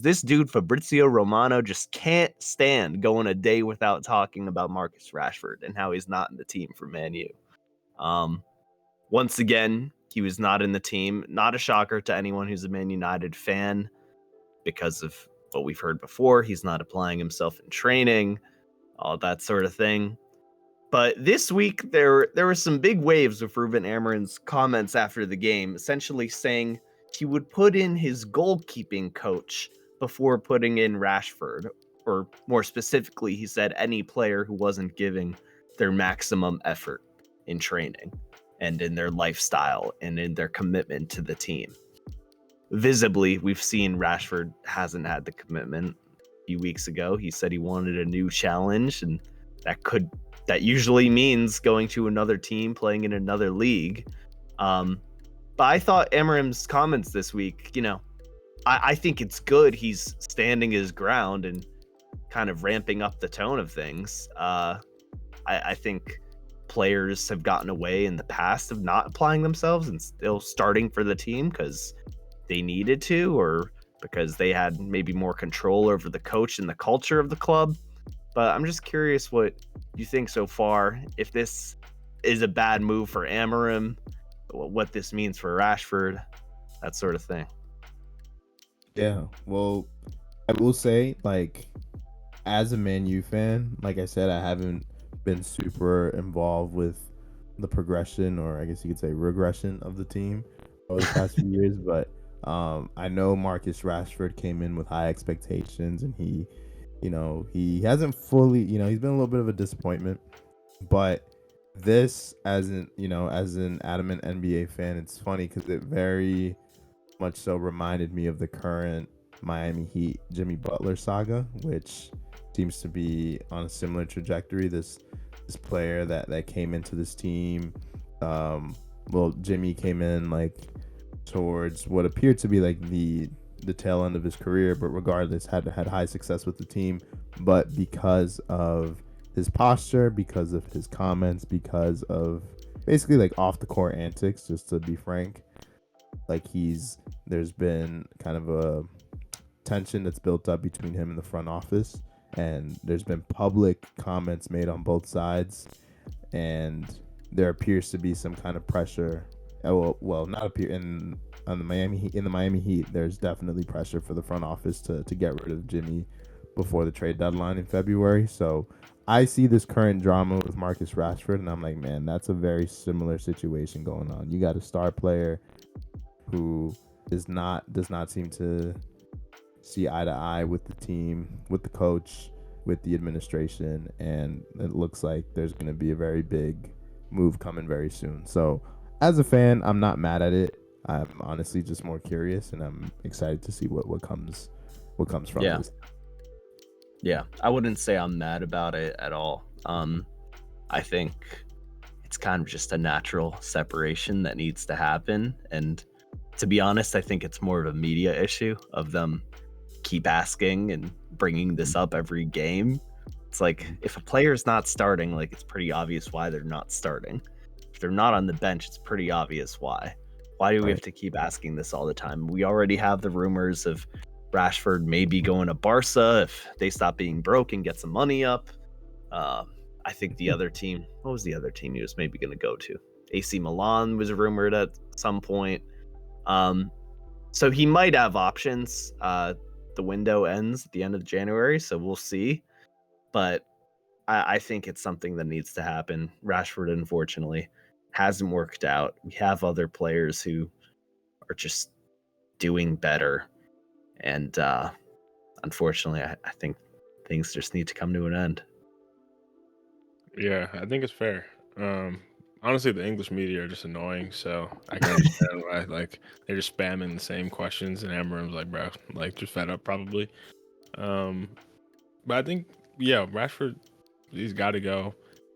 this dude Fabrizio Romano just can't stand going a day without talking about Marcus Rashford and how he's not in the team for Man U. Once again, he was not in the team. Not a shocker to anyone who's a Man United fan because of what we've heard before. He's not applying himself in training, all that sort of thing. But this week, there were some big waves with Ruben Amorim's comments after the game, essentially saying he would put in his goalkeeping coach before putting in Rashford. Or more specifically, he said any player who wasn't giving their maximum effort in training and in their lifestyle and in their commitment to the team. Visibly, we've seen Rashford hasn't had the commitment. A few weeks ago, he said he wanted a new challenge, and that usually means going to another team, playing in another league. But I thought Amorim's comments this week, I think it's good he's standing his ground and kind of ramping up the tone of things. I think players have gotten away in the past of not applying themselves and still starting for the team because they needed to, or because they had maybe more control over the coach and the culture of the club. But I'm just curious what you think so far, if this is a bad move for Amorim, what this means for Rashford, that sort of thing. Yeah, well, I will say, as a Man U fan, like I said, I haven't been super involved with the progression, or I guess you could say regression, of the team over the past few years. But I know Marcus Rashford came in with high expectations, and he hasn't fully, he's been a little bit of a disappointment. But this, as an adamant NBA fan, it's funny because it very much so reminded me of the current Miami Heat Jimmy Butler saga, which seems to be on a similar trajectory. This player that came into this team, Jimmy came in towards what appeared to be the tail end of his career, but regardless had high success with the team. But because of his posture, because of his comments, because of basically off the court antics, just to be frank, there's been kind of a tension that's built up between him and the front office, and there's been public comments made on both sides, and there appears to be some kind of pressure. Not appear in the Miami Heat. There's definitely pressure for the front office to get rid of Jimmy before the trade deadline in February. So I see this current drama with Marcus Rashford, and I'm like, man, that's a very similar situation going on. You got a star player who does not seem to see eye to eye with the team, with the coach, with the administration, and it looks like there's going to be a very big move coming very soon. So as a fan, I'm not mad at it. I'm honestly just more curious, and I'm excited to see what comes from this. Yeah, I wouldn't say I'm mad about it at all. I think it's kind of just a natural separation that needs to happen, and to be honest, I think it's more of a media issue of them keep asking and bringing this up every game. It's like, if a player's not starting, it's pretty obvious why they're not starting. If they're not on the bench, it's pretty obvious why. Why do we have to keep asking this all the time? We already have the rumors of Rashford maybe going to Barca if they stop being broke and get some money up. I think the other team, what was the other team he was maybe going to go to? AC Milan was rumored at some point. So he might have options. The window ends at the end of January, so we'll see. But I think it's something that needs to happen. Rashford, unfortunately, hasn't worked out. We have other players who are just doing better. And unfortunately, I think things just need to come to an end. Yeah, I think it's fair. Honestly, the English media are just annoying, so I can understand why they're just spamming the same questions, and Amorim's like, bro, just fed up probably. But I think, yeah, Rashford, he's got to go.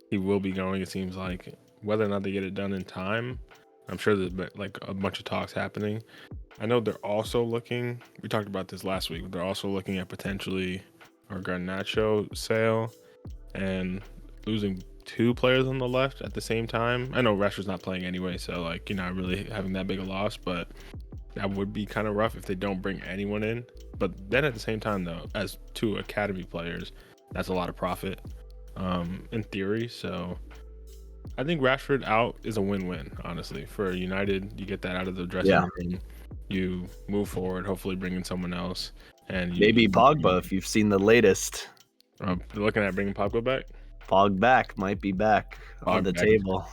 He will be going, it seems like. Whether or not they get it done in time, I'm sure there's been a bunch of talks happening. I know they're also looking, we talked about this last week, they're also looking at potentially our Garnacho sale and losing two players on the left at the same time. I know Rashford's not playing anyway, so you're not really having that big a loss, but that would be kind of rough if they don't bring anyone in. But then at the same time, though, as two academy players, that's a lot of profit, in theory. So I think Rashford out is a win-win, honestly. For United, you get that out of the dressing room, you move forward, hopefully bring in someone else, and Maybe Pogba, if you've seen the latest. Looking at bringing Pogba back. Pogba might be back on the table.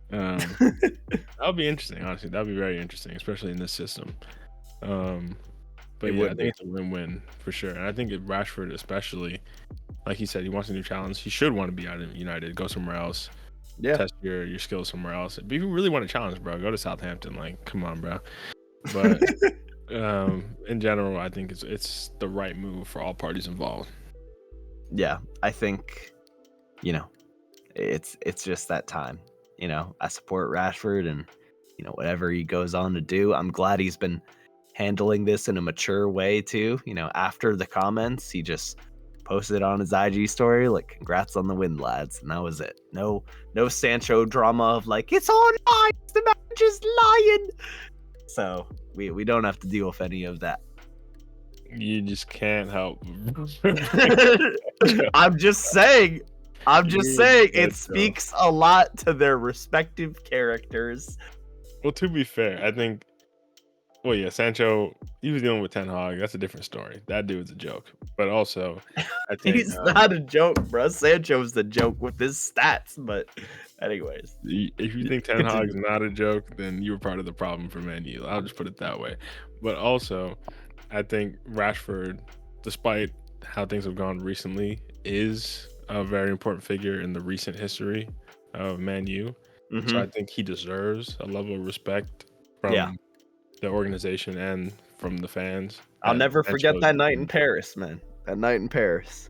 That would be interesting, honestly. That would be very interesting, especially in this system. But yeah, I think it's a win-win for sure. And I think if Rashford, especially, like he said, he wants a new challenge. He should want to be out of United, go somewhere else. Yeah. Test your skills somewhere else. If you really want a challenge, bro, go to Southampton. Like, come on, bro. But in general, I think it's the right move for all parties involved. Yeah, I think, it's just that time. I support Rashford and, whatever he goes on to do. I'm glad he's been handling this in a mature way too. After the comments, he just posted on his IG story, like, congrats on the win, lads. And that was it. No Sancho drama of like, it's all lies, the manager's lying. So we don't have to deal with any of that. You just can't help. I'm just saying it speaks a lot to their respective characters. Well, to be fair, I think, well, yeah, Sancho, he was dealing with Ten Hag. That's a different story. That dude's a joke. But also, I think he's not a joke, bro. Sancho's the joke with his stats. But anyways, if you think Ten Hag's not a joke, then you were part of the problem for Man U. I'll just put it that way. But also, I think Rashford, despite how things have gone recently, is a very important figure in the recent history of Man U. Mm-hmm. So I think he deserves a level of respect from the organization and from the fans. I'll never forget that night in Paris, man. That night in Paris.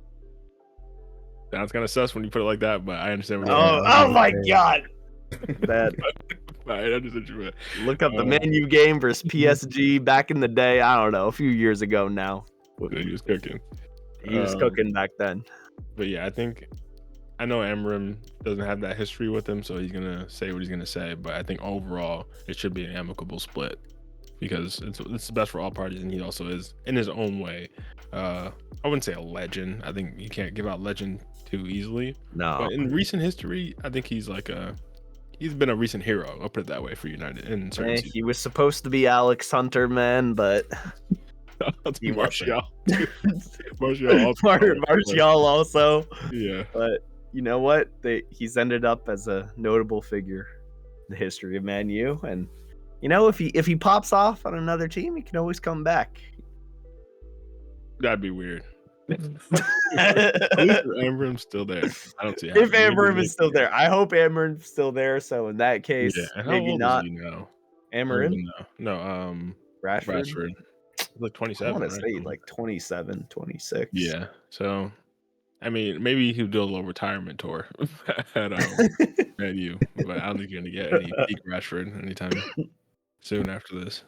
Sounds kind of sus when you put it like that, but I understand. Oh my God. Bad. Look up the Man U game versus PSG back in the day. I don't know, a few years ago now. He was cooking. He was cooking back then. But yeah, I know Amorim doesn't have that history with him, so he's gonna say what he's gonna say. But I think overall it should be an amicable split because it's the best for all parties, and he also is in his own way. I wouldn't say a legend. I think you can't give out legend too easily. No. But in recent history, I think he's been a recent hero. I'll put it that way for United. In certain seasons. He was supposed to be Alex Hunter, man, but Martial. Martial also. Yeah. But you know what? He's ended up as a notable figure in the history of Man U, and if he pops off on another team, he can always come back. That'd be weird. Amorim's still there. I don't see how. If Amorim is still there, I hope Amorim's still there. So in that case, maybe not. Amorim? No. Rashford. Like 27. I want to say like 27, 26. Yeah. So, I mean, maybe he'll do a little retirement tour at Man U, but I don't think you're gonna get any peak Rashford anytime soon after this.